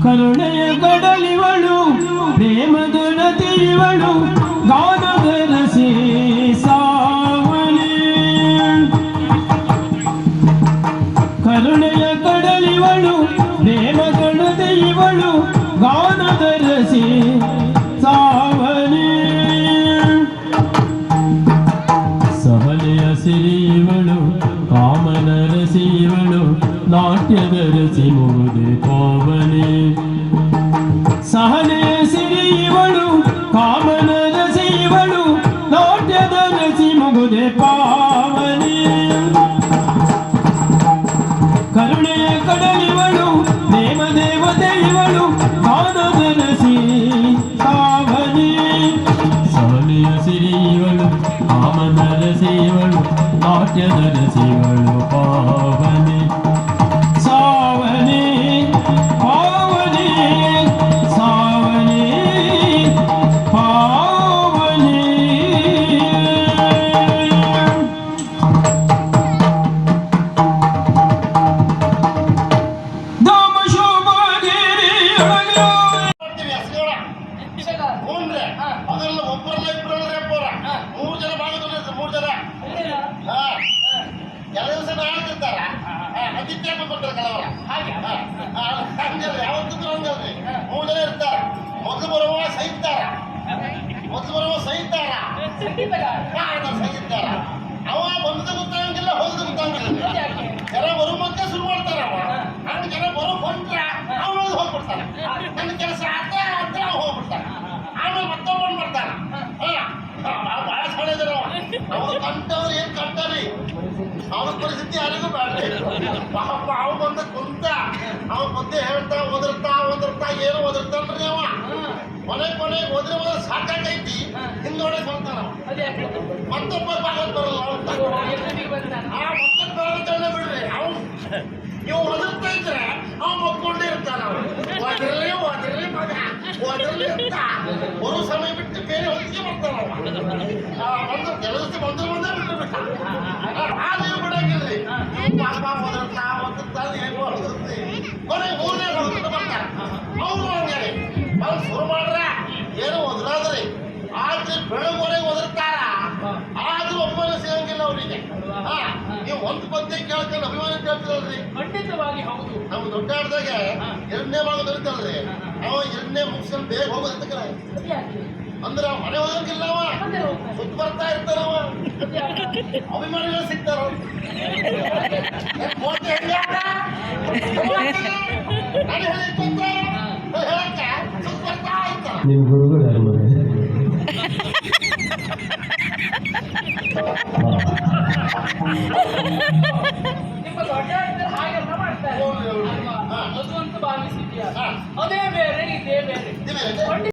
ಕರುಣೆಯ ಕಡಲಿವಳು ಪ್ರೇಮದ ನದಿಯವಳು ಗಾನದ ರಸಿ ಸಾವಳಿ ಕರುಣೆಯ ಕಡಲಿವಳು ಪ್ರೇಮದ ನದಿಯವಳು ಗಾನದ ರಸಿ ಸಾವಳಿ ಸಹನೆಯ ಸಿರಿಯವಳು ಕಾಮನ ರಸಿಯವಳು ನಾಟ್ಯದ ರಸಿ ಮುಗುದೆ ಪಾವನೆ ಸಹನೆಯ ಸಿರಿಯವಳು ಕಾಮನ ರಸಿಯವಳು ನಾಟ್ಯದ ರಸಿ ಮುಗುದೆ ಪಾವನೆ ಕರುಣೆಯ ಕಡಲಿವಳು ದೇವ ದೇವತೆಯವಳು ಗಾನದ ರಸಿ ಸಾವನೆ ಸಹನೆಯ ಸಿರಿಯವಳು ಕಾಮನ ರಸಿಯವಳು ನಾಟ್ಯದ ರಸಿಯವಳು ಪಾವನೆ ಸಾವನೆ ಪಾವನೆ ಸಾವನೆ ಪಾವನೆ ಧಾಮ ಶೋಭಾಗಿರಿಯೊಳಗೆ ಅದೆಲ್ಲ ಒಬ್ಬರಲ್ಲ ಇಬ್ಬರಲ್ಲ ರೇಪೋರ 3 ಜನ ಭಾಗದಲ್ಲಿ 3 ಜನ ಕೆಲ ದಿವಸ ಆಳ್ತಿರ್ತಾರ ಆದಿತ್ಯ ಬಂದ್ಬಿಡ್ತಾರೆ ಕೆಲವರ ಹಂಗಲ್ಲ ಯಾವತ್ತೂ ಹಂಗಲ್ರಿ 3 ಜನ ಇರ್ತಾರ ಮೊದಲು ಬರುವ ಸಹಿತಾರ ಸಹಿತಾರ ಅವ ಬಂದದ ಗೊತ್ತಾಗಂಗಿಲ್ಲ ಹೋದದ ಗೊತ್ತಾಗಂಗಿಲ್ಲ ಜನ ಬರೋ ಮತ್ತೆ ಶುರು ಮಾಡ್ತಾರ ಅವ ಹಂಗ ಜನ ಬರೋ ಬಂದ್ರ ಅವನು ಹೋಗ್ಬಿಡ್ತಾನ ನನ್ನ ಕೆಲಸ ಆತ ಅಂತ ಹೋಗ್ಬಿಡ್ತಾನ ಆಮೇಲೆ ಮತ್ತೊಬ್ಬನ್ ಬರ್ತಾನ ಬಹಳ ಸೊಳ್ಳೆದ್ರ ಅವ್ರು ಕಂಟವ್ರು ಏನ್ ಕಂಟಾರಿ ಅವನ ಪರಿಸ್ಥಿತಿ ಯಾರಿಗೂ ಬೇಡ್ರಿ ಪಾಪ ಅವ ಬಂದ ಕುಂತ ಅವ ಬಂದೆ ಹೇಳ್ತಾ ಓದಿರ್ತಾ ಏನು ಓದಿರ್ತಾನ್ರಿ ಅವ ಕೊನೆ ಓದ್ರೆ ಸಾಕಾಗೈತಿ ಹಿಂದೋಡೆ ಬರ್ತಾನ ಮತ್ತೊಬ್ಬ ಭಾಗತ್ ಬರಲ್ಲ ಮತ್ತೊಬ್ಬ ಭಾಗತ್ತವನ್ನ ಬಿಡ್ರಿ ಅವ್ನು ನೀವು ಓದಿರ್ತಾ ಇದ್ರೆ ಅವ ಮಕ್ಕೊಂಡೇ ಇರ್ತಾನ ಓದಿರ್ಲಿ ಮಗ ಓದಿರ್ಲಿ ಅಂತ ಬರೋ ಸಮಯ ಬಿಟ್ಟು ಬೇರೆ ಹೊತ್ತಿಗೆ ಬರ್ತಾನ ಬಂದು ಕೆಲಸ ಬಂದ್ರೆ ಬಿಟ್ಟು ಬಿಟ್ಟ ನೀವು ಬಿಡಂಗಿಲ್ರಿ ಪಾಪ ಓದಿರ್ತಾ ಹೇಗೋ ಹೊರದಿರ್ತಿ ಕೊನೆ 3ನೇ ಹೊರಬಿಟ್ಟು ಬರ್ತಾರ ಅವ್ರು ಹಂಗೆ ಅವ್ರು ಶುರು ಮಾಡ್ರ ಏನು ಒದರಾದ್ರಿ ಆದ್ರೆ ಬೆಳಗ್ವರೆಗೆ ಒದರ್ತಾರ ಆದ್ರೂ ಒಬ್ಬನೇ ಸಿಗಂಗಿಲ್ಲ ಅವ್ರಿಗೆ ನೀವು ಒಂದು ಪದ್ಯ ಕೇಳ್ಕೊಂಡು ಅಭಿಮಾನ ಕೇಳ್ತಿರಲ್ರಿ ಖಂಡಿತವಾಗಿ ಹೌದು ನಮ್ಗೆ ದೊಡ್ಡ ಆಡ್ದಾಗ 2ನೇ ಭಾಗ ದೊರೀತಲ್ರಿ ಅವ 2ನೇ ಮುಗಿಸ್ಕೊಂಡು ಬೇಗ ಹೋಗೋದಕ್ಕೆ ಅಂದ್ರೆ ಅವ ಮನೆ ಹೋಗಂಗಿಲ್ಲ ಅವ ಸುತ್ತ ಬರ್ತಾ ಇರ್ತಾರವ ಅಭಿಮಾನಿಗಳು ಸಿಗ್ತಾರ ನಿಮ್ಮ ಗುರುಗಳು ಯಾರು ಮನೆ ನಿಮ್ಮ ದೊಡ್ಡ ಹಾಗೆಲ್ಲ ಮಾಡ್ತಾರೆ ಅದು ಅಂತ ಭಾವಿಸಿದ್ಯಾ ಅದೇ ಬೇರೆ ಇದೇ ಬೇರೆ